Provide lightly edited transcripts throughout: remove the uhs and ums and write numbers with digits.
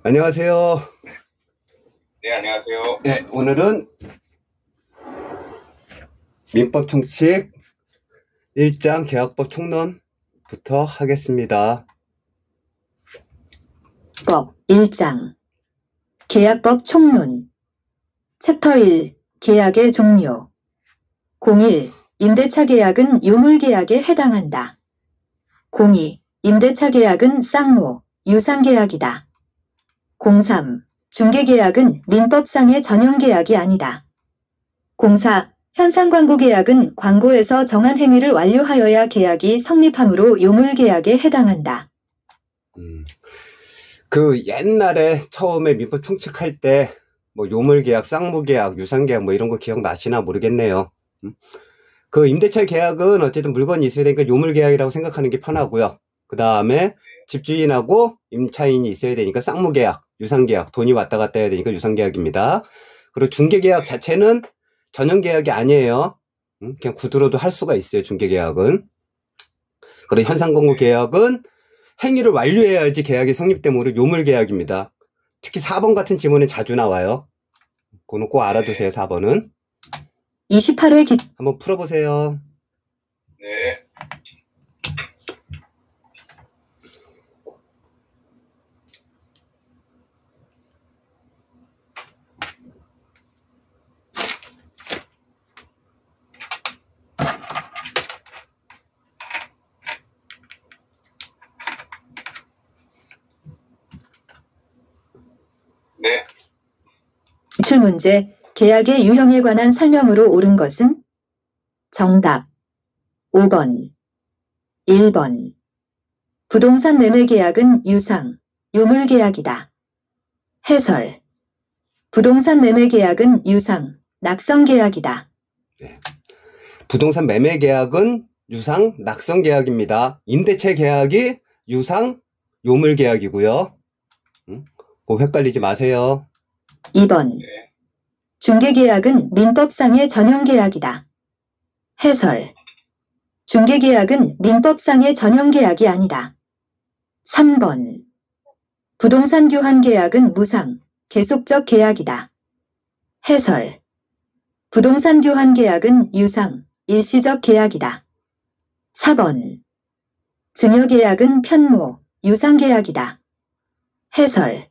안녕하세요. 네, 안녕하세요. 네, 오늘은 민법 총칙 1장 계약법 총론부터 하겠습니다. 법 1장 계약법 총론 챕터 1 계약의 종류 01. 임대차 계약은 요물계약에 해당한다. 02. 임대차 계약은 쌍무, 유상계약이다. 03. 중개계약은 민법상의 전형계약이 아니다. 04. 현상광고계약은 광고에서 정한 행위를 완료하여야 계약이 성립하므로 요물계약에 해당한다. 그 옛날에 처음에 민법 총칙할 때 뭐 요물계약, 쌍무계약, 유상계약 뭐 이런 거 기억나시나 모르겠네요. 그 임대차 계약은 어쨌든 물건이 있어야 되니까 요물계약이라고 생각하는 게 편하고요. 그 다음에 집주인하고 임차인이 있어야 되니까 쌍무계약, 유상계약, 돈이 왔다 갔다 해야 되니까 유상계약입니다. 그리고 중개계약 자체는 전형계약이 아니에요. 그냥 구두로도 할 수가 있어요, 중개계약은. 그리고 현상공고계약은 행위를 완료해야지 계약이 성립되므로 요물계약입니다. 특히 4번 같은 지문은 자주 나와요. 그거는 꼭 알아두세요, 4번은. 28회 한번 풀어보세요. 네. 네. 기출문제 계약의 유형에 관한 설명으로 옳은 것은? 정답 5번 1번 부동산 매매 계약은 유상, 요물계약이다. 해설 부동산 매매 계약은 유상, 낙성계약이다. 네. 부동산 매매 계약은 유상, 낙성 계약입니다. 임대차 계약이 유상, 요물 계약이고요. 그거 헷갈리지 마세요. 2번 네. 중개계약은 민법상의 전형계약이다. 해설 중개계약은 민법상의 전형계약이 아니다. 3번 부동산 교환계약은 무상, 계속적 계약이다. 해설 부동산 교환계약은 유상, 일시적 계약이다. 4번 증여계약은 편무, 유상계약이다. 해설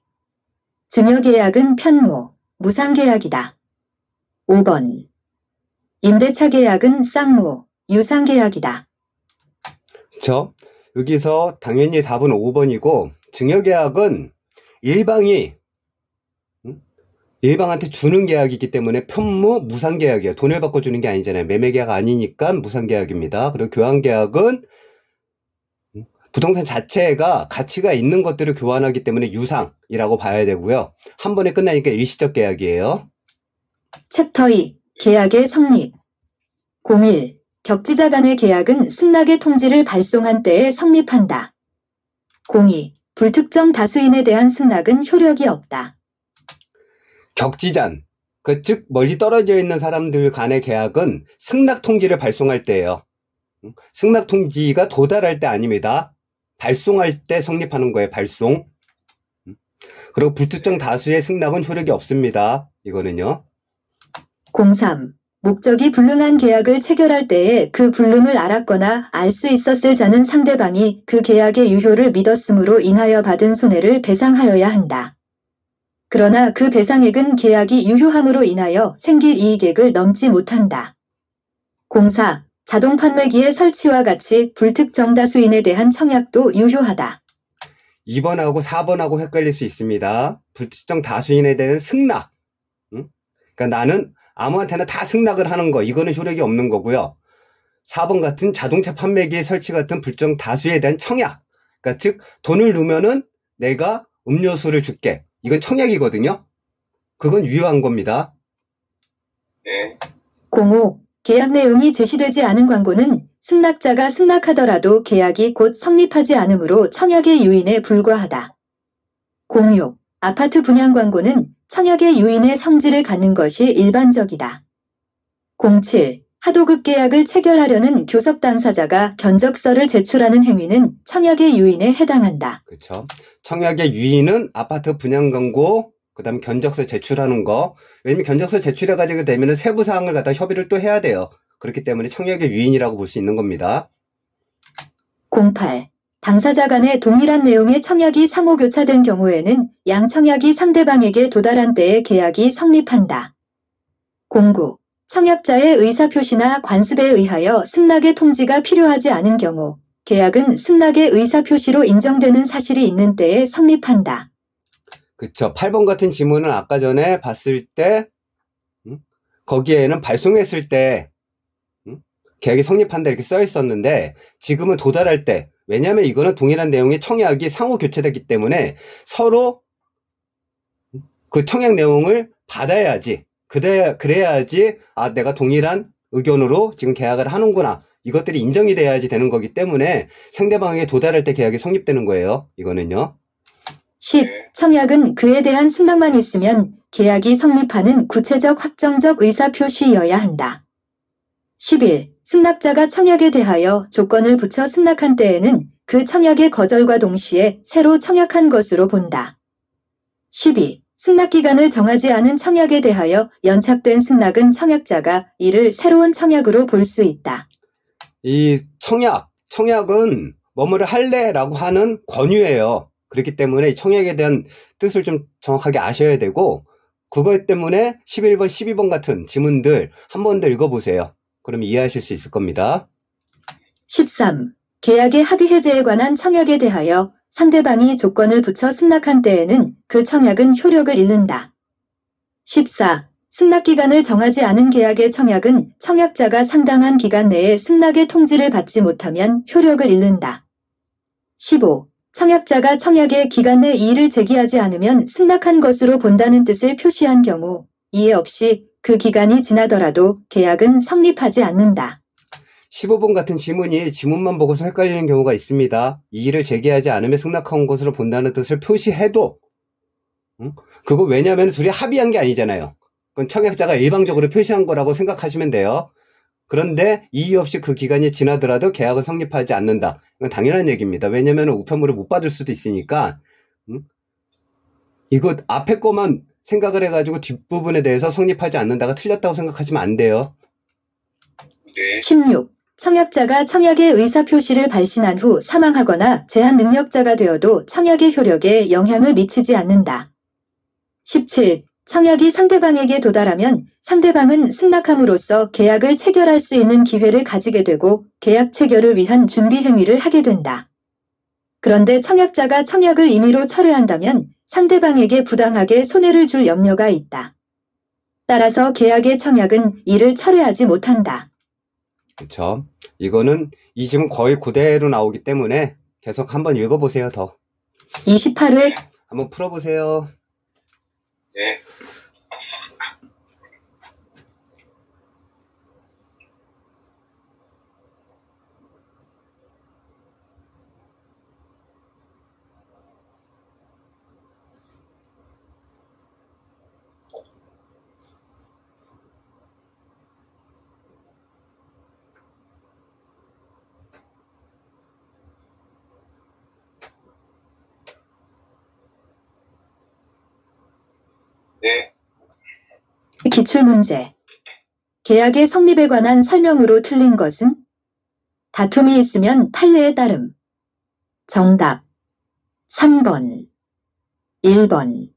증여계약은 편무, 무상계약이다. 5번 임대차 계약은 쌍무, 유상계약이다. 그쵸? 여기서 당연히 답은 5번이고 증여계약은 일방한테 주는 계약이기 때문에 편무, 무상계약이에요. 돈을 받고 주는 게 아니잖아요. 매매계약 아니니까 무상계약입니다. 그리고 교환계약은 부동산 자체가 가치가 있는 것들을 교환하기 때문에 유상이라고 봐야 되고요. 한 번에 끝나니까 일시적 계약이에요. 챕터 2 계약의 성립 01. 격지자 간의 계약은 승낙의 통지를 발송한 때에 성립한다. 02. 불특정 다수인에 대한 승낙은 효력이 없다. 격지잔, 즉 멀리 떨어져 있는 사람들 간의 계약은 승낙 통지를 발송할 때예요. 승낙 통지가 도달할 때 아닙니다. 발송할 때 성립하는 거예요. 발송. 그리고 불특정 다수의 승낙은 효력이 없습니다. 이거는요. 03. 목적이 불능한 계약을 체결할 때에 그 불능을 알았거나 알 수 있었을 자는 상대방이 그 계약의 유효를 믿었으므로 인하여 받은 손해를 배상하여야 한다. 그러나 그 배상액은 계약이 유효함으로 인하여 생길 이익액을 넘지 못한다. 04. 자동 판매기의 설치와 같이 불특정 다수인에 대한 청약도 유효하다. 2번하고 4번하고 헷갈릴 수 있습니다. 불특정 다수인에 대한 승낙. 그러니까 나는 아무한테나 다 승낙을 하는 거, 이거는 효력이 없는 거고요. 4번 같은 자동차 판매기의 설치 같은 불특정 다수에 대한 청약. 그러니까 즉 돈을 넣으면은 내가 음료수를 줄게. 이건 청약이거든요. 그건 유효한 겁니다. 네. 05. 계약 내용이 제시되지 않은 광고는 승낙자가 승낙하더라도 계약이 곧 성립하지 않으므로 청약의 유인에 불과하다. 06. 아파트 분양 광고는 청약의 유인의 성질을 갖는 것이 일반적이다. 07. 하도급 계약을 체결하려는 교섭 당사자가 견적서를 제출하는 행위는 청약의 유인에 해당한다. 그렇죠. 청약의 유인은 아파트 분양 권고, 그다음 견적서 제출하는 거. 왜냐면 견적서 제출해가지고 되면은 세부 사항을 갖다 협의를 또 해야 돼요. 그렇기 때문에 청약의 유인이라고 볼 수 있는 겁니다. 08. 당사자 간에 동일한 내용의 청약이 상호 교차된 경우에는 양 청약이 상대방에게 도달한 때에 계약이 성립한다. 09. 청약자의 의사표시나 관습에 의하여 승낙의 통지가 필요하지 않은 경우 계약은 승낙의 의사표시로 인정되는 사실이 있는 때에 성립한다. 그쵸. 8번 같은 지문은 아까 전에 봤을 때 거기에는 발송했을 때 계약이 성립한다 이렇게 써 있었는데 지금은 도달할 때, 왜냐하면 이거는 동일한 내용의 청약이 상호 교체됐기 때문에 서로 그 청약 내용을 받아야지, 그래야지 내가 동일한 의견으로 지금 계약을 하는구나, 이것들이 인정이 돼야지 되는 거기 때문에 상대방에게 도달할 때 계약이 성립되는 거예요. 이거는요. 10. 청약은 그에 대한 승낙만 있으면 계약이 성립하는 구체적 확정적 의사표시여야 한다. 11. 승낙자가 청약에 대하여 조건을 붙여 승낙한 때에는 그 청약의 거절과 동시에 새로 청약한 것으로 본다. 12. 승낙기간을 정하지 않은 청약에 대하여 연착된 승낙은 청약자가 이를 새로운 청약으로 볼 수 있다. 이 청약은 뭐뭐를 할래라고 하는 권유예요. 그렇기 때문에 청약에 대한 뜻을 좀 정확하게 아셔야 되고, 그것 때문에 11번, 12번 같은 지문들 한 번 더 읽어보세요. 그럼 이해하실 수 있을 겁니다. 13. 계약의 합의 해제에 관한 청약에 대하여 상대방이 조건을 붙여 승낙한 때에는 그 청약은 효력을 잃는다. 14. 승낙기간을 정하지 않은 계약의 청약은 청약자가 상당한 기간 내에 승낙의 통지를 받지 못하면 효력을 잃는다. 15. 청약자가 청약의 기간 내 이의를 제기하지 않으면 승낙한 것으로 본다는 뜻을 표시한 경우 이해 없이 그 기간이 지나더라도 계약은 성립하지 않는다. 15번 같은 지문이 지문만 보고서 헷갈리는 경우가 있습니다. 이의를 제기하지 않으면 승낙한 것으로 본다는 뜻을 표시해도 그거 왜냐하면 둘이 합의한 게 아니잖아요. 그건 청약자가 일방적으로 표시한 거라고 생각하시면 돼요. 그런데 이의 없이 그 기간이 지나더라도 계약은 성립하지 않는다. 이건 당연한 얘기입니다. 왜냐하면 우편물을 못 받을 수도 있으니까. 이거 앞에 거만 생각을 해가지고 뒷부분에 대해서 성립하지 않는다가 틀렸다고 생각하시면 안 돼요. 네. 16. 청약자가 청약의 의사표시를 발신한 후 사망하거나 제한 능력자가 되어도 청약의 효력에 영향을 미치지 않는다. 17. 청약이 상대방에게 도달하면 상대방은 승낙함으로써 계약을 체결할 수 있는 기회를 가지게 되고 계약 체결을 위한 준비 행위를 하게 된다. 그런데 청약자가 청약을 임의로 철회한다면 상대방에게 부당하게 손해를 줄 염려가 있다. 따라서 계약의 청약은 이를 철회하지 못한다. 그렇죠. 이거는 이 지문 거의 그대로 나오기 때문에 계속 한번 읽어보세요. 더 28회 한번 풀어보세요. 네. 네. 기출문제. 계약의 성립에 관한 설명으로 틀린 것은? 다툼이 있으면 판례에 따름. 정답 3번 1번.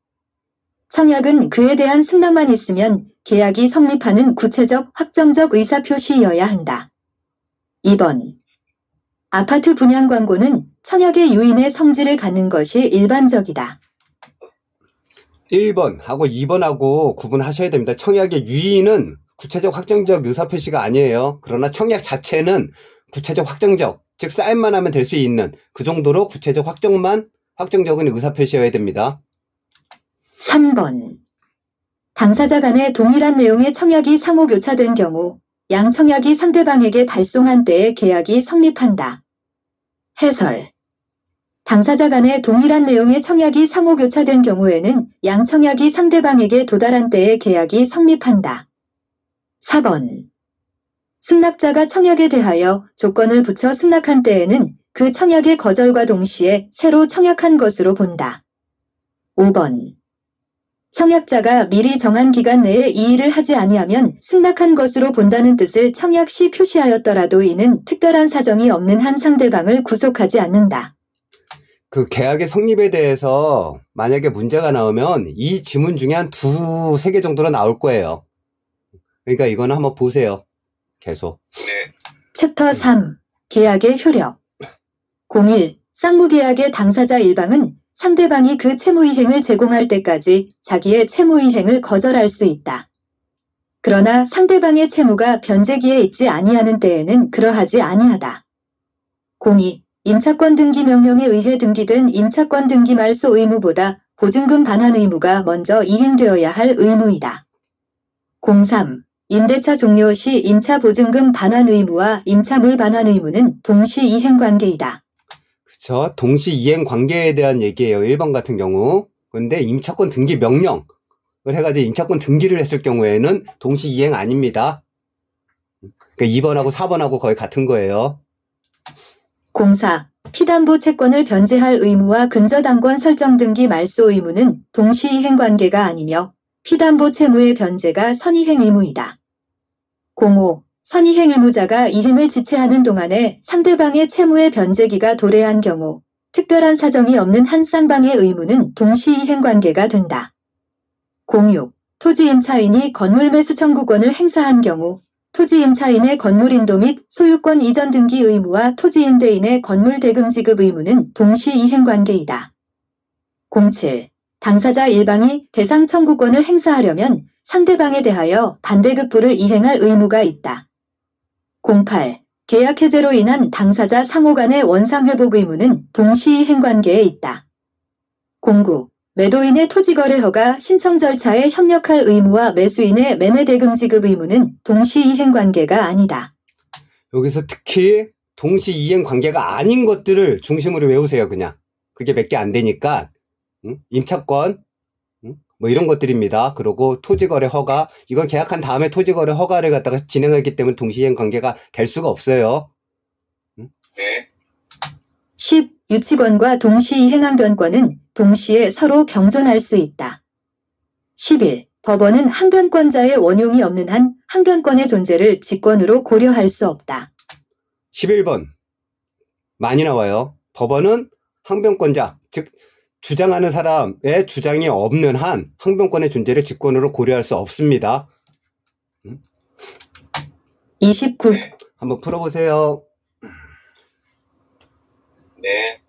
청약은 그에 대한 승낙만 있으면 계약이 성립하는 구체적 확정적 의사표시여야 한다. 2번. 아파트 분양 광고는 청약의 유인의 성질을 갖는 것이 일반적이다. 1번하고 2번하고 구분하셔야 됩니다. 청약의 유인은 구체적 확정적 의사표시가 아니에요. 그러나 청약 자체는 구체적 확정적, 즉 사인만 하면 될 수 있는 그 정도로 구체적 확정적인 의사표시여야 됩니다. 3번. 당사자 간에 동일한 내용의 청약이 상호 교차된 경우 양 청약이 상대방에게 발송한 때에 계약이 성립한다. 해설. 당사자 간에 동일한 내용의 청약이 상호 교차된 경우에는 양 청약이 상대방에게 도달한 때에 계약이 성립한다. 4번. 승낙자가 청약에 대하여 조건을 붙여 승낙한 때에는 그 청약의 거절과 동시에 새로 청약한 것으로 본다. 5번. 청약자가 미리 정한 기간 내에 이 일을 하지 아니하면 승낙한 것으로 본다는 뜻을 청약 시 표시하였더라도 이는 특별한 사정이 없는 한 상대방을 구속하지 않는다. 그 계약의 성립에 대해서 만약에 문제가 나오면 이 지문 중에 한 두세 개 정도는 나올 거예요. 그러니까 이거는 한번 보세요. 계속. 네. 챕터 3. 계약의 효력. 01. 쌍무계약의 당사자 일방은 상대방이 그 채무이행을 제공할 때까지 자기의 채무이행을 거절할 수 있다. 그러나 상대방의 채무가 변제기에 있지 아니하는 때에는 그러하지 아니하다. 02. 임차권 등기 명령에 의해 등기된 임차권 등기 말소 의무보다 보증금 반환 의무가 먼저 이행되어야 할 의무이다. 03. 임대차 종료 시 임차 보증금 반환 의무와 임차물 반환 의무는 동시 이행 관계이다. 그쵸. 동시 이행 관계에 대한 얘기예요. 1번 같은 경우. 근데 임차권 등기 명령을 해가지고 임차권 등기를 했을 경우에는 동시 이행 아닙니다. 그러니까 2번하고 4번하고 거의 같은 거예요. 04. 피담보 채권을 변제할 의무와 근저당권 설정 등기 말소 의무는 동시 이행 관계가 아니며 피담보 채무의 변제가 선이행 의무이다. 05. 선이행 의무자가 이행을 지체하는 동안에 상대방의 채무의 변제기가 도래한 경우 특별한 사정이 없는 한 쌍방의 의무는 동시 이행 관계가 된다. 06. 토지 임차인이 건물 매수 청구권을 행사한 경우 토지 임차인의 건물 인도 및 소유권 이전 등기 의무와 토지 임대인의 건물 대금 지급 의무는 동시 이행 관계이다. 07. 당사자 일방이 대상 청구권을 행사하려면 상대방에 대하여 반대급부를 이행할 의무가 있다. 08. 계약 해제로 인한 당사자 상호 간의 원상회복 의무는 동시 이행 관계에 있다. 09. 매도인의 토지거래 허가 신청 절차에 협력할 의무와 매수인의 매매대금 지급 의무는 동시 이행 관계가 아니다. 여기서 특히 동시 이행 관계가 아닌 것들을 중심으로 외우세요. 그냥. 그게 몇 개 안 되니까. 임차권, 뭐 이런 것들입니다. 그리고 토지거래 허가, 이건 계약한 다음에 토지거래 허가를 갖다가 진행하기 때문에 동시이행 관계가 될 수가 없어요. 네. 10. 유치권과 동시이행항변권은 동시에 서로 병존할 수 있다. 11. 법원은 항변권자의 원용이 없는 한 항변권의 존재를 직권으로 고려할 수 없다. 11번. 많이 나와요. 법원은 항변권자, 즉 주장하는 사람의 주장이 없는 한 항변권의 존재를 직권으로 고려할 수 없습니다. 29. 한번 풀어보세요. 네.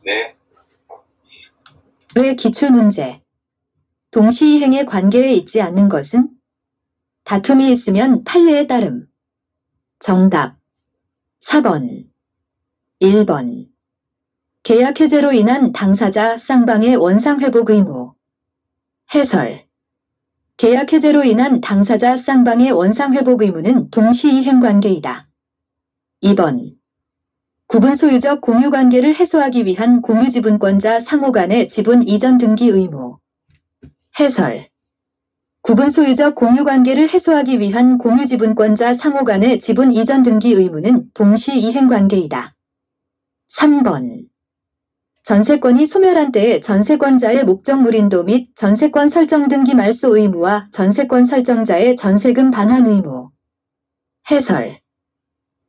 네. 의 기출문제. 동시이행의 관계에 있지 않는 것은? 다툼이 있으면 판례에 따름. 정답. 4번. 1번. 계약 해제로 인한 당사자 쌍방의 원상회복 의무. 해설. 계약 해제로 인한 당사자 쌍방의 원상회복 의무는 동시이행 관계이다. 2번. 구분 소유적 공유관계를 해소하기 위한 공유지분권자 상호 간의 지분 이전 등기 의무. 해설. 구분 소유적 공유관계를 해소하기 위한 공유지분권자 상호 간의 지분 이전 등기 의무는 동시이행 관계이다. 3번. 전세권이 소멸한 때에 전세권자의 목적물 인도 및 전세권 설정 등기 말소 의무와 전세권 설정자의 전세금 반환 의무. 해설.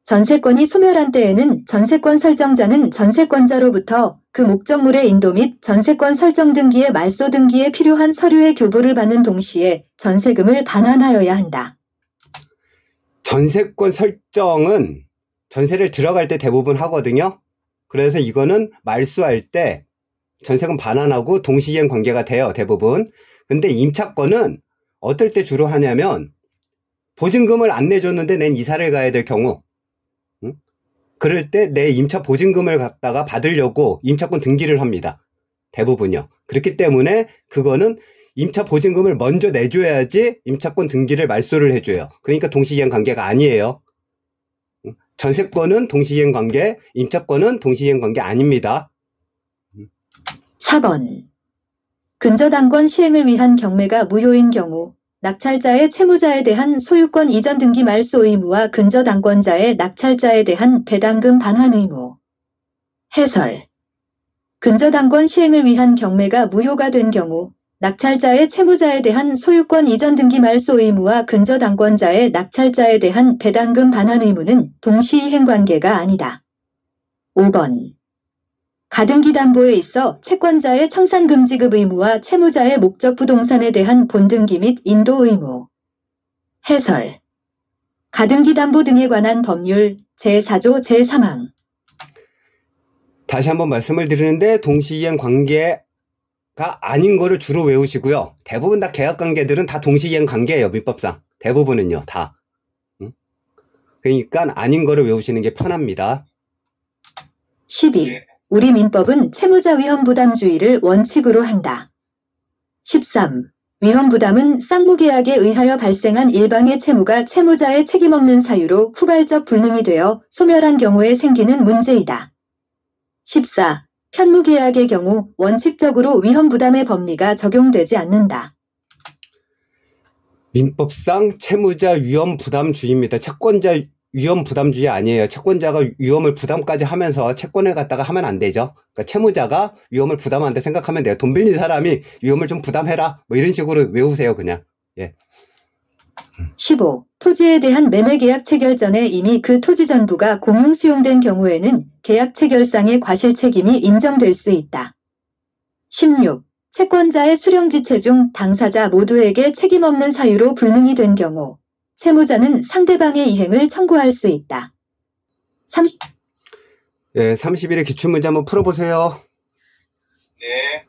전세권이 소멸한 때에는 전세권 설정자는 전세권자로부터 그 목적물의 인도 및 전세권 설정 등기의 말소 등기에 필요한 서류의 교부를 받는 동시에 전세금을 반환하여야 한다. 전세권 설정은 전세를 들어갈 때 대부분 하거든요. 그래서 이거는 말소할 때 전세금 반환하고 동시이행 관계가 돼요. 대부분. 근데 임차권은 어떨 때 주로 하냐면 보증금을 안 내줬는데 낸 이사를 가야 될 경우, 응? 그럴 때 내 임차 보증금을 갖다가 받으려고 임차권 등기를 합니다. 대부분요. 그렇기 때문에 그거는 임차 보증금을 먼저 내줘야지 임차권 등기를 말소를 해줘요. 그러니까 동시이행 관계가 아니에요. 전세권은 동시이행 관계, 임차권은 동시이행 관계 아닙니다. 4번. 근저당권 시행을 위한 경매가 무효인 경우 낙찰자의 채무자에 대한 소유권 이전 등기 말소 의무와 근저당권자의 낙찰자에 대한 배당금 반환 의무. 해설. 근저당권 시행을 위한 경매가 무효가 된 경우 낙찰자의 채무자에 대한 소유권 이전 등기 말소 의무와 근저당권자의 낙찰자에 대한 배당금 반환 의무는 동시이행 관계가 아니다. 5번. 가등기 담보에 있어 채권자의 청산금지급 의무와 채무자의 목적 부동산에 대한 본등기 및 인도 의무. 해설. 가등기 담보 등에 관한 법률 제4조 제3항. 다시 한번 말씀을 드리는데 동시이행 관계가 아닌 거를 주로 외우시고요. 대부분 다 계약관계들은 다 동시이행 관계예요. 민법상. 대부분은요. 다. 그러니까 아닌 거를 외우시는 게 편합니다. 12. 우리 민법은 채무자 위험부담주의를 원칙으로 한다. 13. 위험부담은 쌍무계약에 의하여 발생한 일방의 채무가 채무자의 책임없는 사유로 후발적 불능이 되어 소멸한 경우에 생기는 문제이다. 14. 편무계약의 경우 원칙적으로 위험부담의 법리가 적용되지 않는다. 민법상 채무자 위험부담주의입니다. 채권자 위험부담주의 아니에요. 채권자가 위험을 부담까지 하면서 채권을 갖다가 하면 안 되죠. 그러니까 채무자가 위험을 부담한다 생각하면 돼요. 돈 빌린 사람이 위험을 좀 부담해라. 뭐 이런 식으로 외우세요. 그냥. 예. 15. 토지에 대한 매매계약 체결 전에 이미 그 토지 전부가 공용 수용된 경우에는 계약 체결상의 과실 책임이 인정될 수 있다. 16. 채권자의 수령지체 중 당사자 모두에게 책임 없는 사유로 불능이 된 경우 채무자는 상대방의 이행을 청구할 수 있다. 30. 예, 31의 기출문제 한번 풀어보세요. 네.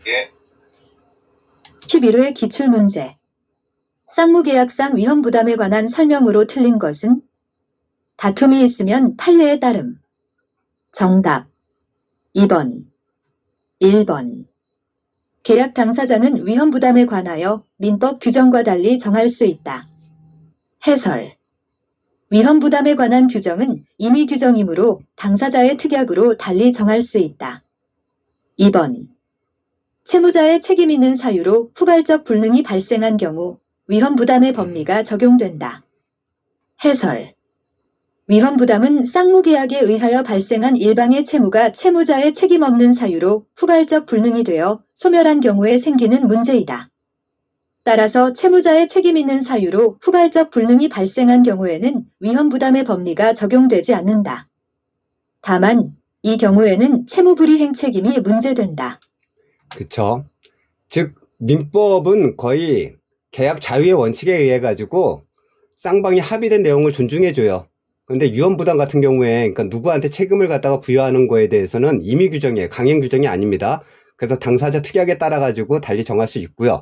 예. 11회 기출문제. 쌍무계약상 위험부담에 관한 설명으로 틀린 것은 다툼이 있으면 판례에 따름. 정답 2번 1번. 계약 당사자는 위험부담에 관하여 민법 규정과 달리 정할 수 있다. 해설. 위험부담에 관한 규정은 임의 규정이므로 당사자의 특약으로 달리 정할 수 있다. 2번. 채무자의 책임 있는 사유로 후발적 불능이 발생한 경우 위험부담의 법리가 적용된다. 해설. 위험부담은 쌍무계약에 의하여 발생한 일방의 채무가 채무자의 책임 없는 사유로 후발적 불능이 되어 소멸한 경우에 생기는 문제이다. 따라서 채무자의 책임 있는 사유로 후발적 불능이 발생한 경우에는 위험부담의 법리가 적용되지 않는다. 다만 이 경우에는 채무불이행 책임이 문제된다. 그쵸. 즉 민법은 거의 계약 자유의 원칙에 의해 가지고 쌍방이 합의된 내용을 존중해줘요. 근데 위험부담 같은 경우에 그러니까 누구한테 책임을 갖다가 부여하는 거에 대해서는 임의 규정이에요. 강행 규정이 아닙니다. 그래서 당사자 특약에 따라 가지고 달리 정할 수 있고요.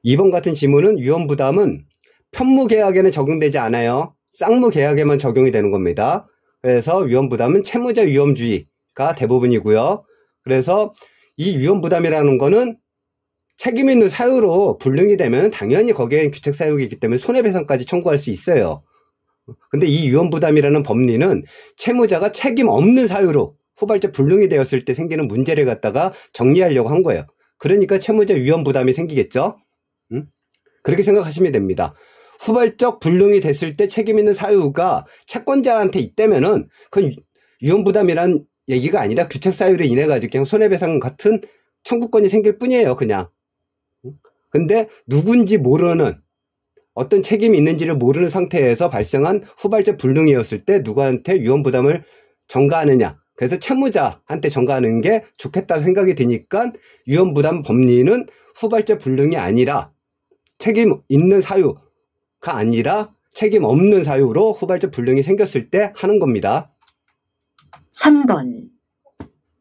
2번 같은 지문은 위험부담은 편무계약에는 적용되지 않아요. 쌍무계약에만 적용이 되는 겁니다. 그래서 위험부담은 채무자 위험주의가 대부분이고요. 그래서 이 위험부담이라는 거는 책임 있는 사유로 불능이 되면 당연히 거기에 규책사유가 있기 때문에 손해배상까지 청구할 수 있어요. 근데 이 위험부담이라는 법리는 채무자가 책임 없는 사유로 후발적 불능이 되었을 때 생기는 문제를 갖다가 정리하려고 한 거예요. 그러니까 채무자 위험부담이 생기겠죠? 그렇게 생각하시면 됩니다. 후발적 불능이 됐을 때 책임 있는 사유가 채권자한테 있다면은 그건 위험부담이란 얘기가 아니라 규책사유로 인해 가지고 그냥 손해배상 같은 청구권이 생길 뿐이에요. 그냥. 근데 누군지 모르는 어떤 책임이 있는지를 모르는 상태에서 발생한 후발적 불능이었을 때 누구한테 위험부담을 전가하느냐. 그래서 채무자한테 전가하는 게 좋겠다 생각이 드니까 위험부담 법리는 후발적 불능이 아니라 책임 있는 사유가 아니라 책임 없는 사유로 후발적 불능이 생겼을 때 하는 겁니다. 3번.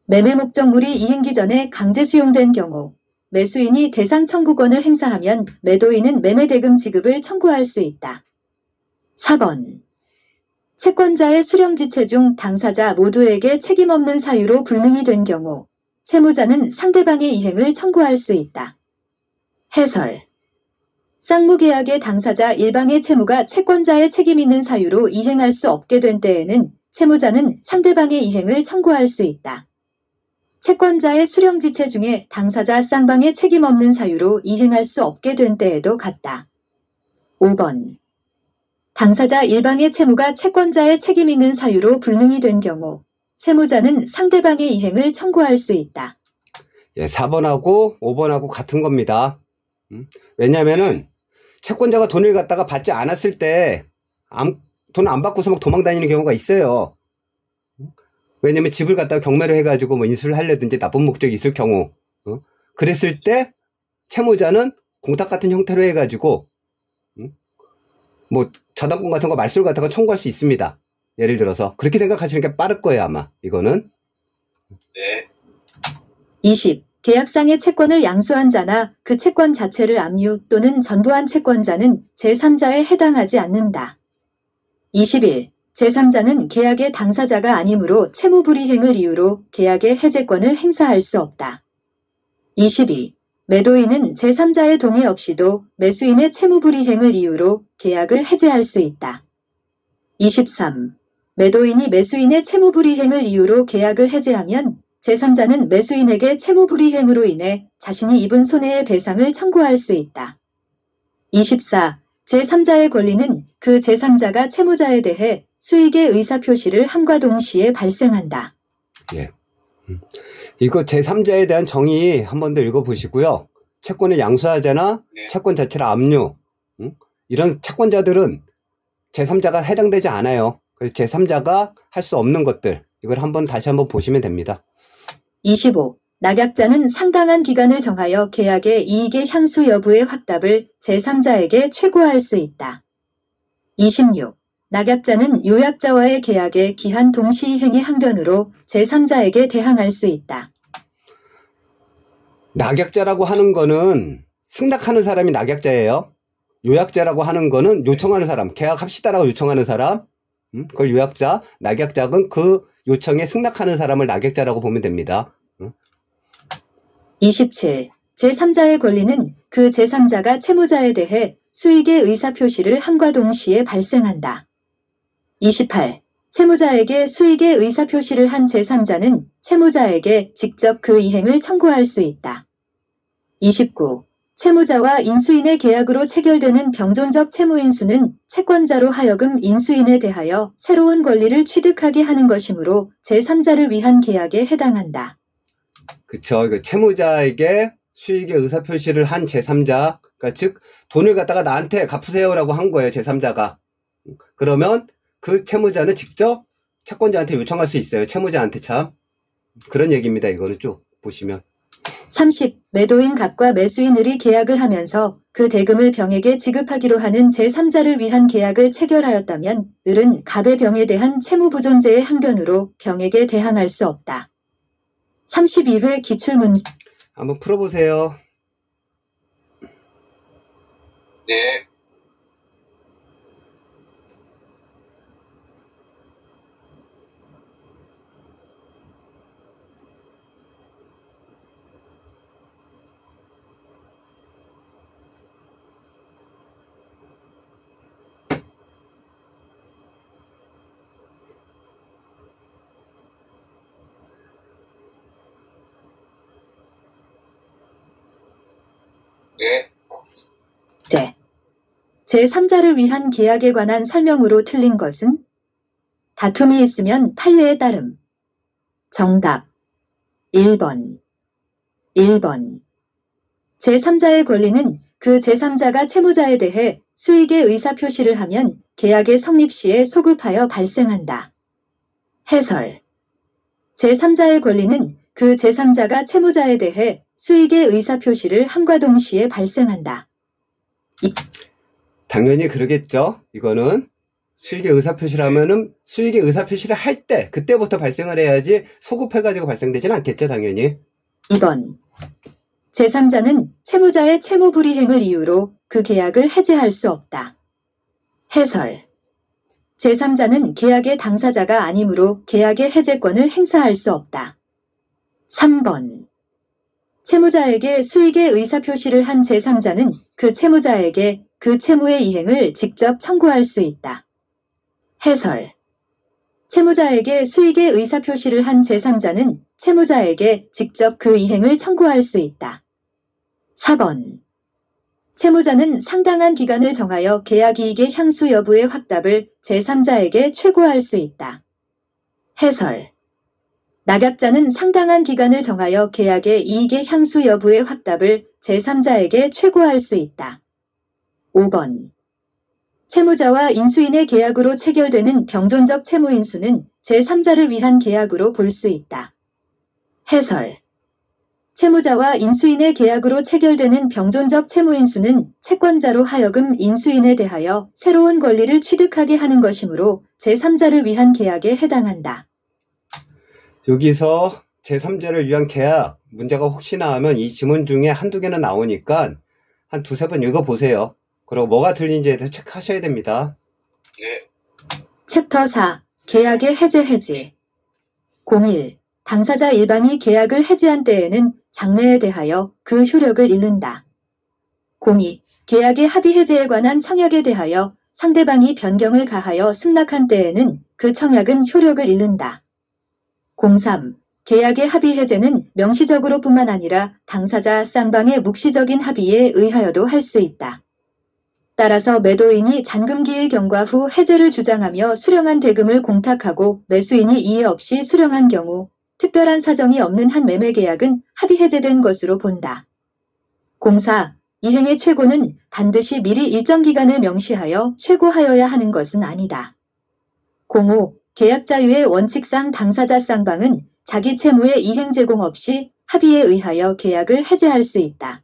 매매 목적물이 이행기 전에 강제 수용된 경우 매수인이 대상 청구권을 행사하면 매도인은 매매대금 지급을 청구할 수 있다. 4번. 채권자의 수령지체 중 당사자 모두에게 책임 없는 사유로 불능이 된 경우 채무자는 상대방의 이행을 청구할 수 있다. 해설. 쌍무계약의 당사자 일방의 채무가 채권자의 책임 있는 사유로 이행할 수 없게 된 때에는 채무자는 상대방의 이행을 청구할 수 있다. 채권자의 수령지체 중에 당사자 쌍방의 책임 없는 사유로 이행할 수 없게 된 때에도 같다. 5번. 당사자 일방의 채무가 채권자의 책임 있는 사유로 불능이 된 경우 채무자는 상대방의 이행을 청구할 수 있다. 예, 4번하고 5번하고 같은 겁니다. 왜냐면은 채권자가 돈을 갖다가 받지 않았을 때 돈 안 받고서 막 도망 다니는 경우가 있어요. 왜냐면 집을 갖다가 경매로 해가지고 뭐 인수를 하려든지 나쁜 목적이 있을 경우, 그랬을 때 채무자는 공탁 같은 형태로 해가지고 뭐 저당권 같은 거 말소를 갖다가 청구할 수 있습니다. 예를 들어서 그렇게 생각하시는 게 빠를 거예요, 아마. 이거는. 네. 20. 계약상의 채권을 양수한 자나 그 채권 자체를 압류 또는 전부한 채권자는 제3자에 해당하지 않는다. 21. 제3자는 계약의 당사자가 아니므로 채무불이행을 이유로 계약의 해제권을 행사할 수 없다. 22. 매도인은 제3자의 동의 없이도 매수인의 채무불이행을 이유로 계약을 해제할 수 있다. 23. 매도인이 매수인의 채무불이행을 이유로 계약을 해제하면 제3자는 매수인에게 채무불이행으로 인해 자신이 입은 손해의 배상을 청구할 수 있다. 24. 제3자의 권리는 그 제3자가 채무자에 대해 수익의 의사표시를 함과 동시에 발생한다. 예. 이거 제3자에 대한 정의 한 번 더 읽어보시고요. 채권을 양수하자나 네. 채권 자체를 압류, 이런 채권자들은 제3자가 해당되지 않아요. 그래서 제3자가 할 수 없는 것들, 이걸 다시 한번 보시면 됩니다. 25. 낙약자는 상당한 기간을 정하여 계약의 이익의 향수 여부의 확답을 제3자에게 최고할 수 있다. 26. 낙약자는 요약자와의 계약의 기한 동시이행의 항변으로 제3자에게 대항할 수 있다. 낙약자라고 하는 거는 승낙하는 사람이 낙약자예요. 요약자라고 하는 거는 요청하는 사람, 계약합시다라고 요청하는 사람, 그걸 요약자, 낙약자는 그 요청에 승낙하는 사람을 낙약자라고 보면 됩니다. 27. 제3자의 권리는 그 제3자가 채무자에 대해 수익의 의사표시를 함과 동시에 발생한다. 28. 채무자에게 수익의 의사표시를 한 제3자는 채무자에게 직접 그 이행을 청구할 수 있다. 29. 채무자와 인수인의 계약으로 체결되는 병존적 채무인수는 채권자로 하여금 인수인에 대하여 새로운 권리를 취득하게 하는 것이므로 제3자를 위한 계약에 해당한다. 그쵸. 채무자에게 수익의 의사표시를 한 제3자, 그러니까 즉 돈을 갖다가 나한테 갚으세요라고 한 거예요, 제3자가. 그러면 그 채무자는 직접 채권자한테 요청할 수 있어요. 채무자한테 참. 그런 얘기입니다. 이거는 쭉 보시면. 30. 매도인 갑과 매수인 을이 계약을 하면서 그 대금을 병에게 지급하기로 하는 제3자를 위한 계약을 체결하였다면 을은 갑의 병에 대한 채무부존재의 항변으로 병에게 대항할 수 없다. 32회 기출문제. 한번 풀어보세요. 네. 네. 제3자를 위한 계약에 관한 설명으로 틀린 것은 다툼이 있으면 판례에 따름. 정답 1번. 1번. 제3자의 권리는 그 제3자가 채무자에 대해 수익의 의사표시를 하면 계약의 성립 시에 소급하여 발생한다. 해설. 제3자의 권리는 그 제3자가 채무자에 대해 수익의 의사표시를 함과 동시에 발생한다. 당연히 그러겠죠. 이거는 수익의 의사표시라면은 수익의 의사표시를 할 때, 그때부터 발생을 해야지 소급해가지고 발생되진 않겠죠, 당연히. 2번. 제3자는 채무자의 채무 불이행을 이유로 그 계약을 해지할 수 없다. 해설. 제3자는 계약의 당사자가 아니므로 계약의 해제권을 행사할 수 없다. 3번. 채무자에게 수익의 의사표시를 한 제3자는 그 채무자에게 그 채무의 이행을 직접 청구할 수 있다. 해설. 채무자에게 수익의 의사표시를 한 제3자는 채무자에게 직접 그 이행을 청구할 수 있다. 4번. 채무자는 상당한 기간을 정하여 계약이익의 향수 여부의 확답을 제3자에게 최고할 수 있다. 해설. 낙약자는 상당한 기간을 정하여 계약의 이익의 향수 여부의 확답을 제3자에게 최고할 수 있다. 5번. 채무자와 인수인의 계약으로 체결되는 병존적 채무인수는 제3자를 위한 계약으로 볼 수 있다. 해설. 채무자와 인수인의 계약으로 체결되는 병존적 채무인수는 채권자로 하여금 인수인에 대하여 새로운 권리를 취득하게 하는 것이므로 제3자를 위한 계약에 해당한다. 여기서 제3자를 위한 계약 문제가 혹시나 하면 이 지문 중에 한두 개는 나오니까 한 두세 번 읽어보세요. 그리고 뭐가 틀린지에 대해서 체크하셔야 됩니다. 네. 챕터 4. 계약의 해지 01. 당사자 일방이 계약을 해지한 때에는 장래에 대하여 그 효력을 잃는다. 02. 계약의 합의 해제에 관한 청약에 대하여 상대방이 변경을 가하여 승낙한 때에는 그 청약은 효력을 잃는다. 03. 계약의 합의 해제는 명시적으로 뿐만 아니라 당사자 쌍방의 묵시적인 합의에 의하여도 할 수 있다. 따라서 매도인이 잔금기일 경과 후 해제를 주장하며 수령한 대금을 공탁하고 매수인이 이해 없이 수령한 경우 특별한 사정이 없는 한 매매계약은 합의 해제된 것으로 본다. 04. 이행의 최고는 반드시 미리 일정 기간을 명시하여 최고하여야 하는 것은 아니다. 05. 계약 자유의 원칙상 당사자 쌍방은 자기 채무의 이행 제공 없이 합의에 의하여 계약을 해제할 수 있다.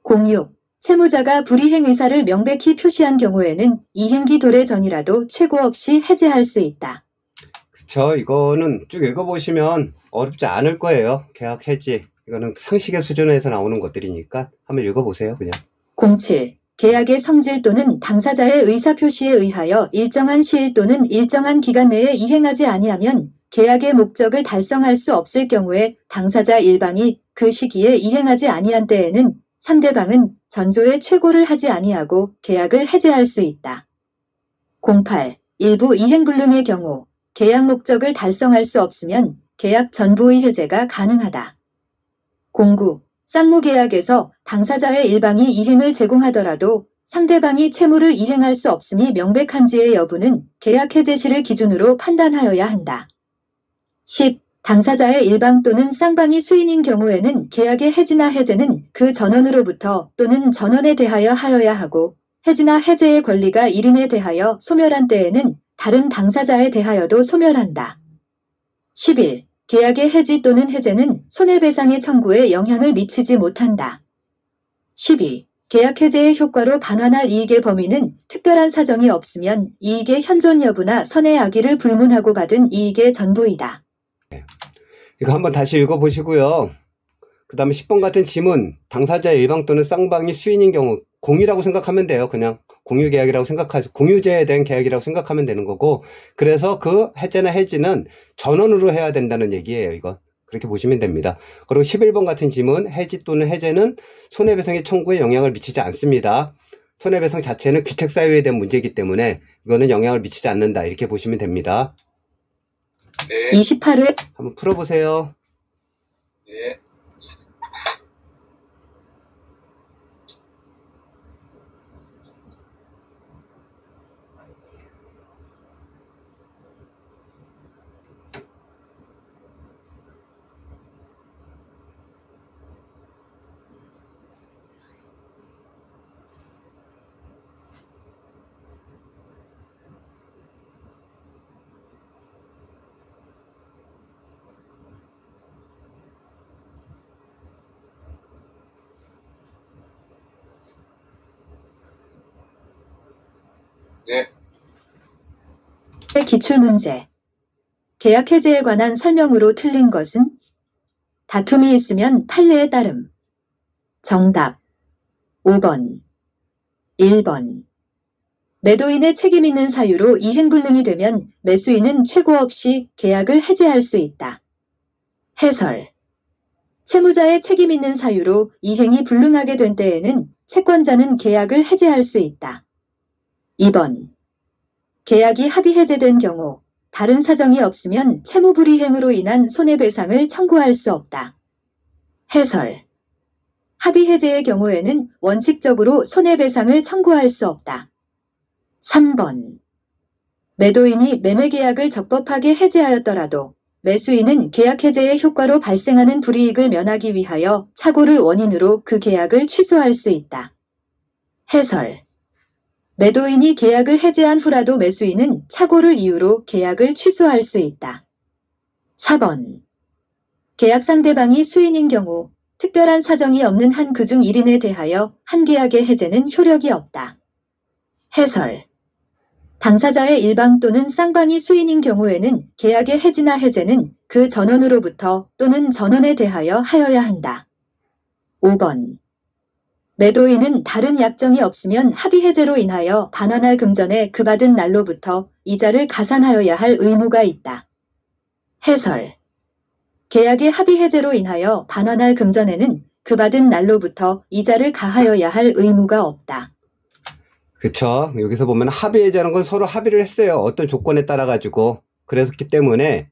06. 채무자가 불이행 의사를 명백히 표시한 경우에는 이행기 도래 전이라도 최고 없이 해제할 수 있다. 그쵸. 이거는 쭉 읽어보시면 어렵지 않을 거예요. 계약 해지. 이거는 상식의 수준에서 나오는 것들이니까 한번 읽어보세요, 그냥. 07. 계약의 성질 또는 당사자의 의사표시에 의하여 일정한 시일 또는 일정한 기간 내에 이행하지 아니하면 계약의 목적을 달성할 수 없을 경우에 당사자 일방이 그 시기에 이행하지 아니한 때에는 상대방은 전조의 최고를 하지 아니하고 계약을 해제할 수 있다. 08. 일부 이행불능의 경우 계약 목적을 달성할 수 없으면 계약 전부의 해제가 가능하다. 09. 쌍무계약에서 당사자의 일방이 이행을 제공하더라도 상대방이 채무를 이행할 수 없음이 명백한지의 여부는 계약 해제 시를 기준으로 판단하여야 한다. 10. 당사자의 일방 또는 쌍방이 수인인 경우에는 계약의 해지나 해제는 그 전원으로부터 또는 전원에 대하여 하여야 하고 해지나 해제의 권리가 1인에 대하여 소멸한 때에는 다른 당사자에 대하여도 소멸한다. 11. 계약의 해지 또는 해제는 손해배상의 청구에 영향을 미치지 못한다. 12. 계약 해제의 효과로 반환할 이익의 범위는 특별한 사정이 없으면 이익의 현존 여부나 선의 악의를 불문하고 받은 이익의 전부이다. 이거 한번 다시 읽어보시고요. 그 다음에 10번 같은 지문, 당사자의 일방 또는 쌍방이 수인인 경우 공유라고 생각하면 돼요. 그냥 공유계약이라고 생각하죠. 공유제에 대한 계약이라고 생각하면 되는 거고, 그래서 그 해제나 해지는 전원으로 해야 된다는 얘기예요. 이거 그렇게 보시면 됩니다. 그리고 11번 같은 지문, 해지 또는 해제는 손해배상의 청구에 영향을 미치지 않습니다. 손해배상 자체는 귀책 사유에 대한 문제이기 때문에 이거는 영향을 미치지 않는다, 이렇게 보시면 됩니다. 네. 28회 한번 풀어보세요. 네. 네. 기출문제. 계약 해제에 관한 설명으로 틀린 것은? 다툼이 있으면 판례에 따름. 정답 5번, 1번. 매도인의 책임 있는 사유로 이행불능이 되면 매수인은 최고 없이 계약을 해제할 수 있다. 해설. 채무자의 책임 있는 사유로 이행이 불능하게 된 때에는 채권자는 계약을 해제할 수 있다. 2번. 계약이 합의 해제된 경우 다른 사정이 없으면 채무 불이행으로 인한 손해배상을 청구할 수 없다. 해설. 합의 해제의 경우에는 원칙적으로 손해배상을 청구할 수 없다. 3번. 매도인이 매매계약을 적법하게 해제하였더라도 매수인은 계약 해제의 효과로 발생하는 불이익을 면하기 위하여 착오를 원인으로 그 계약을 취소할 수 있다. 해설. 매도인이 계약을 해제한 후라도 매수인은 착오를 이유로 계약을 취소할 수 있다. 4번. 계약 상대방이 수인인 경우 특별한 사정이 없는 한 그중 1인에 대하여 한 계약의 해제는 효력이 없다. 해설. 당사자의 일방 또는 쌍방이 수인인 경우에는 계약의 해지나 해제는 그 전원으로부터 또는 전원에 대하여 하여야 한다. 5번. 매도인은 다른 약정이 없으면 합의 해제로 인하여 반환할 금전에 그 받은 날로부터 이자를 가산하여야 할 의무가 있다. 해설. 계약의 합의 해제로 인하여 반환할 금전에는 그 받은 날로부터 이자를 가하여야 할 의무가 없다. 그쵸. 여기서 보면 합의 해제하는 건 서로 합의를 했어요. 어떤 조건에 따라 가지고. 그랬기 때문에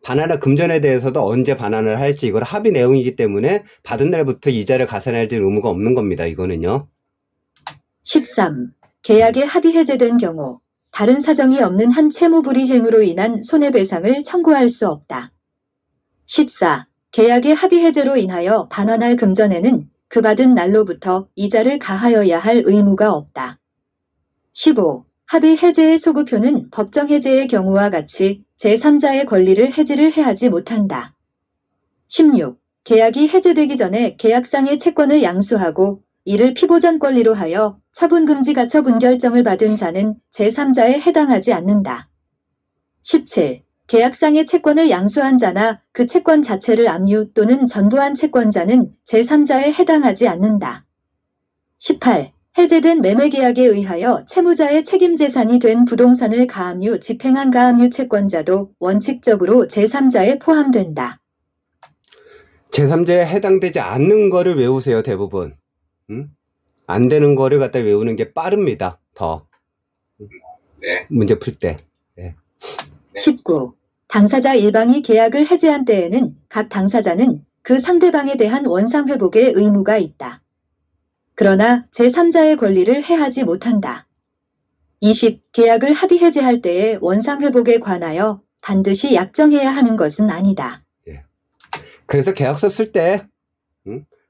반환할 금전에 대해서도 언제 반환을 할지 이걸 합의 내용이기 때문에 받은 날부터 이자를 가산할 의무가 없는 겁니다. 이거는요. 13. 계약의 합의 해제된 경우 다른 사정이 없는 한 채무 불이행으로 인한 손해배상을 청구할 수 없다. 14. 계약의 합의 해제로 인하여 반환할 금전에는 그 받은 날로부터 이자를 가하여야 할 의무가 없다. 15. 합의 해제의 소급효는 법정 해제의 경우와 같이 제3자의 권리를 해지를 해하지 못한다. 16. 계약이 해제되기 전에 계약상의 채권을 양수하고 이를 피보전 권리로 하여 처분금지 가처분 결정을 받은 자는 제3자에 해당하지 않는다. 17. 계약상의 채권을 양수한 자나 그 채권 자체를 압류 또는 전부한 채권자는 제3자에 해당하지 않는다. 18. 해제된 매매계약에 의하여 채무자의 책임재산이 된 부동산을 가압류 집행한 가압류 채권자도 원칙적으로 제3자에 포함된다. 제3자에 해당되지 않는 거를 외우세요. 대부분. 안 되는 거를 갖다 외우는 게 빠릅니다. 더. 네. 문제 풀 때. 19. 당사자 일방이 계약을 해제한 때에는 각 당사자는 그 상대방에 대한 원상회복의 의무가 있다. 그러나 제3자의 권리를 해하지 못한다. 20. 계약을 합의 해제할 때의 원상회복에 관하여 반드시 약정해야 하는 것은 아니다. 그래서 계약서 쓸 때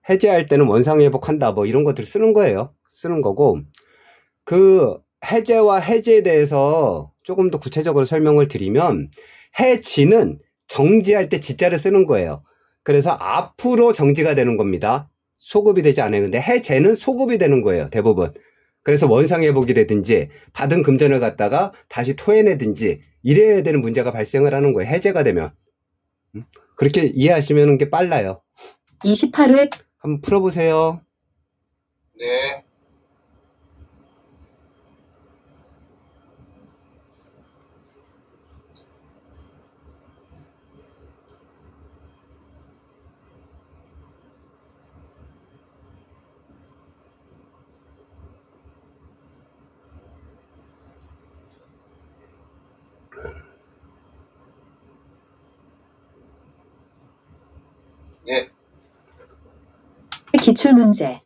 해제할 때는 원상회복한다 뭐 이런 것들 쓰는 거예요. 쓰는 거고 그 해제와 해제에 대해서 조금 더 구체적으로 설명을 드리면 해지는 정지할 때 지자를 쓰는 거예요. 그래서 앞으로 정지가 되는 겁니다. 소급이 되지 않아요. 근데 해제는 소급이 되는 거예요. 대부분. 그래서 원상회복이라든지 받은 금전을 갖다가 다시 토해내든지 이래야 되는 문제가 발생을 하는 거예요. 해제가 되면. 그렇게 이해하시면 게 빨라요. 28회 한번 풀어보세요. 네. 네. 기출문제.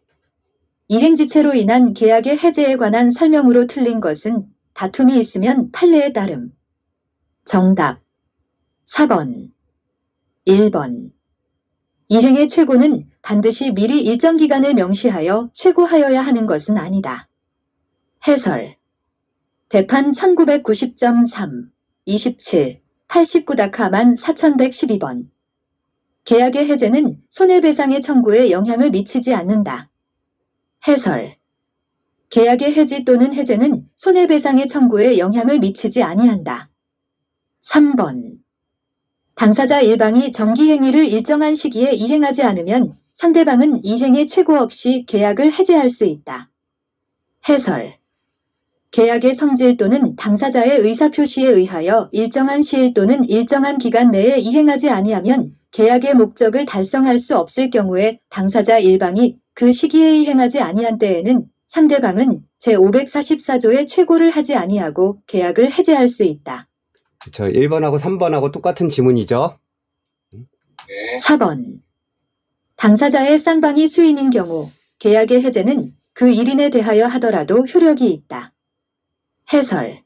이행지체로 인한 계약의 해제에 관한 설명으로 틀린 것은 다툼이 있으면 판례에 따름. 정답 4번, 1번. 이행의 최고는 반드시 미리 일정 기간을 명시하여 최고하여야 하는 것은 아니다. 해설. 대판 1990.3, 27, 89다카만 4112번. 계약의 해제는 손해배상의 청구에 영향을 미치지 않는다. 해설. 계약의 해지 또는 해제는 손해배상의 청구에 영향을 미치지 아니한다. 3번. 당사자 1방이 정기행위를 일정한 시기에 이행하지 않으면 상대방은 이행의 최고 없이 계약을 해제할 수 있다. 해설. 계약의 성질 또는 당사자의 의사표시에 의하여 일정한 시일 또는 일정한 기간 내에 이행하지 아니하면 계약의 목적을 달성할 수 없을 경우에 당사자 1방이 그 시기에 이행하지 아니한 때에는 상대방은 제544조의 최고를 하지 아니하고 계약을 해제할 수 있다. 그쵸. 1번하고 3번하고 똑같은 지문이죠. 네. 4번. 당사자의 쌍방이 수인인 경우 계약의 해제는 그 1인에 대하여 하더라도 효력이 있다. 해설.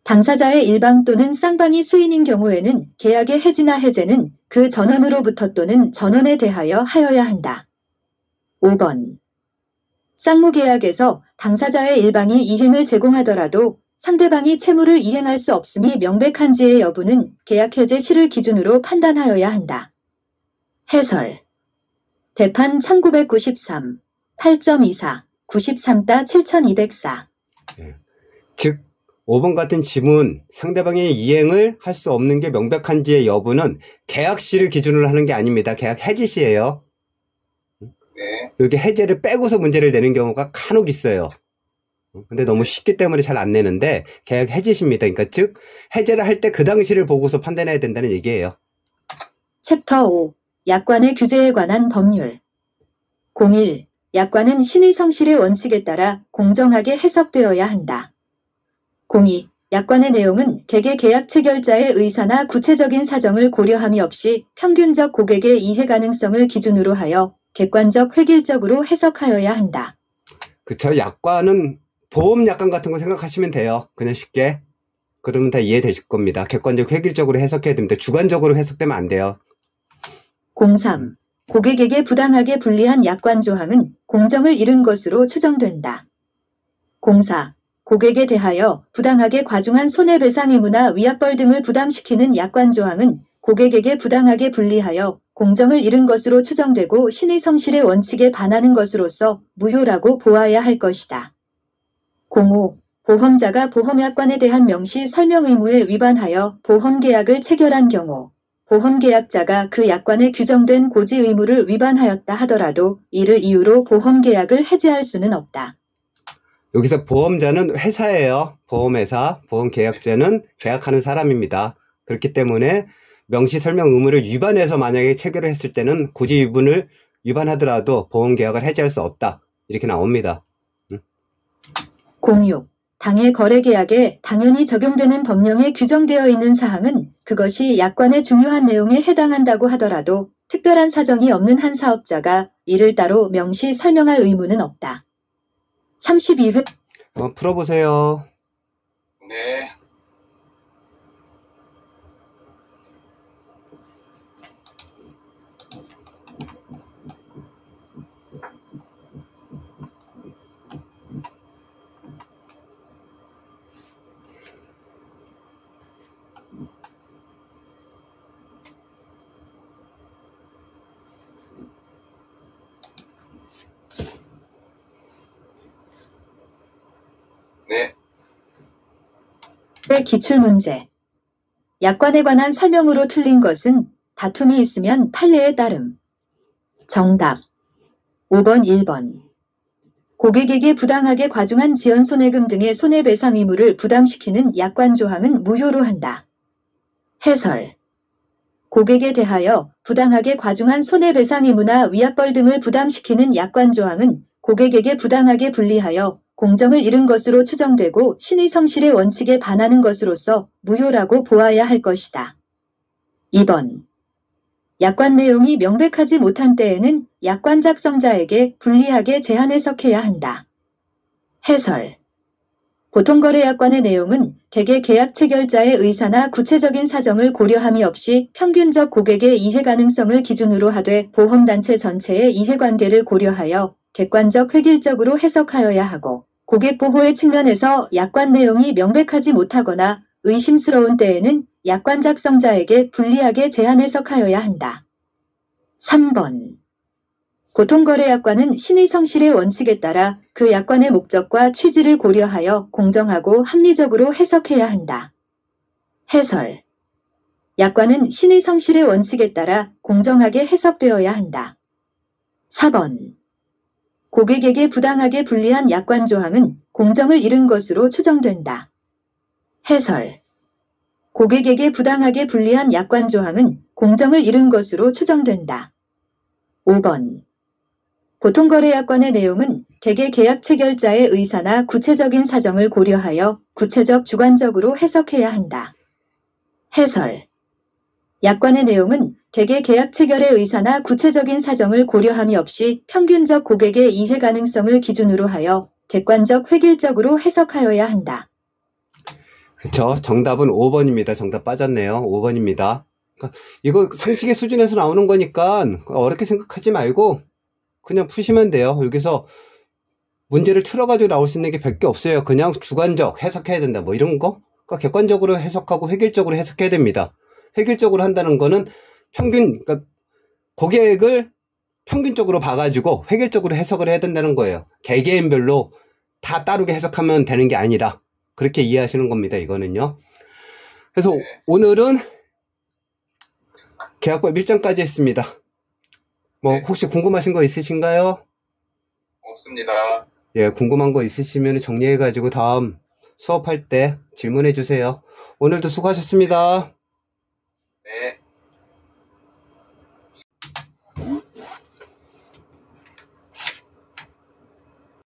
당사자의 일방 또는 쌍방이 수인인 경우에는 계약의 해지나 해제는 그 전원으로부터 또는 전원에 대하여 하여야 한다. 5번. 쌍무계약에서 당사자의 일방이 이행을 제공하더라도 상대방이 채무를 이행할 수 없음이 명백한지의 여부는 계약 해제 시를 기준으로 판단하여야 한다. 해설. 대판 1993, 8.24, 93-7204. 즉 5번 같은 지문, 상대방의 이행을 할 수 없는 게 명백한지의 여부는 계약 시를 기준으로 하는 게 아닙니다. 계약 해지 시예요. 네. 여기 해제를 빼고서 문제를 내는 경우가 간혹 있어요. 근데 너무 쉽기 때문에 잘 안 내는데 계약 해지 시입니다. 그러니까 즉 해제를 할 때 그 당시를 보고서 판단해야 된다는 얘기예요. 챕터 5. 약관의 규제에 관한 법률. 01. 약관은 신의 성실의 원칙에 따라 공정하게 해석되어야 한다. 02. 약관의 내용은 개개 계약 체결자의 의사나 구체적인 사정을 고려함이 없이 평균적 고객의 이해 가능성을 기준으로 하여 객관적 획일적으로 해석하여야 한다. 그쵸. 약관은 보험 약관 같은 거 생각하시면 돼요. 그냥 쉽게. 그러면 다 이해되실 겁니다. 객관적 획일적으로 해석해야 됩니다. 주관적으로 해석되면 안 돼요. 03. 고객에게 부당하게 불리한 약관 조항은 공정을 잃은 것으로 추정된다. 04. 고객에 대하여 부당하게 과중한 손해배상 의무나 위약벌 등을 부담시키는 약관 조항은 고객에게 부당하게 불리하여 공정을 잃은 것으로 추정되고 신의 성실의 원칙에 반하는 것으로서 무효라고 보아야 할 것이다. 05. 보험자가 보험약관에 대한 명시 설명 의무에 위반하여 보험계약을 체결한 경우 보험계약자가 그 약관에 규정된 고지 의무를 위반하였다 하더라도 이를 이유로 보험계약을 해지할 수는 없다. 여기서 보험자는 회사예요. 보험회사, 보험계약자는 계약하는 사람입니다. 그렇기 때문에 명시 설명 의무를 위반해서 만약에 체결을 했을 때는 고지 의무를 위반하더라도 보험계약을 해지할 수 없다. 이렇게 나옵니다. 06. 당해 거래계약에 당연히 적용되는 법령에 규정되어 있는 사항은 그것이 약관의 중요한 내용에 해당한다고 하더라도 특별한 사정이 없는 한 사업자가 이를 따로 명시 설명할 의무는 없다. 32회 풀어보세요. 네. 네. 기출문제. 약관에 관한 설명으로 틀린 것은 다툼이 있으면 판례에 따름. 정답. 5번 1번. 고객에게 부당하게 과중한 지연손해금 등의 손해배상 의무를 부담시키는 약관 조항은 무효로 한다. 해설. 고객에 대하여 부당하게 과중한 손해배상 의무나 위약벌 등을 부담시키는 약관 조항은 고객에게 부당하게 불리하여 공정을 잃은 것으로 추정되고 신의 성실의 원칙에 반하는 것으로서 무효라고 보아야 할 것이다. 2번. 약관 내용이 명백하지 못한 때에는 약관 작성자에게 불리하게 제한 해석해야 한다. 해설. 보통거래약관의 내용은 개개 계약 체결자의 의사나 구체적인 사정을 고려함이 없이 평균적 고객의 이해 가능성을 기준으로 하되 보험단체 전체의 이해관계를 고려하여 객관적 획일적으로 해석하여야 하고 고객 보호의 측면에서 약관 내용이 명백하지 못하거나 의심스러운 때에는 약관 작성자에게 불리하게 제한 해석하여야 한다. 3번. 보통거래약관은 신의 성실의 원칙에 따라 그 약관의 목적과 취지를 고려하여 공정하고 합리적으로 해석해야 한다. 해설. 약관은 신의 성실의 원칙에 따라 공정하게 해석되어야 한다. 4번. 고객에게 부당하게 불리한 약관 조항은 공정을 잃은 것으로 추정된다. 해설. 고객에게 부당하게 불리한 약관 조항은 공정을 잃은 것으로 추정된다. 5번. 보통거래약관의 내용은 대개 계약 체결자의 의사나 구체적인 사정을 고려하여 구체적 주관적으로 해석해야 한다. 해설. 약관의 내용은 대개 계약 체결의 의사나 구체적인 사정을 고려함이 없이 평균적 고객의 이해 가능성을 기준으로 하여 객관적 획일적으로 해석하여야 한다. 그쵸. 정답은 5번입니다. 정답 빠졌네요. 5번입니다. 그러니까 이거 상식의 수준에서 나오는 거니까 어렵게 생각하지 말고 그냥 푸시면 돼요. 여기서 문제를 틀어가지고 나올 수 있는 게 몇 개 없어요. 그냥 주관적 해석해야 된다. 뭐 이런 거? 그러니까 객관적으로 해석하고 획일적으로 해석해야 됩니다. 획일적으로 한다는 거는 그러니까 고객을 평균적으로 봐가지고 획일적으로 해석을 해야 된다는 거예요. 개개인별로 다 따르게 해석하면 되는 게 아니라 그렇게 이해하시는 겁니다. 이거는요. 그래서 오늘은 계약법 1장까지 했습니다. 뭐 혹시 궁금하신 거 있으신가요? 없습니다. 예, 궁금한 거 있으시면 정리해가지고 다음 수업할 때 질문해 주세요. 오늘도 수고하셨습니다. 네.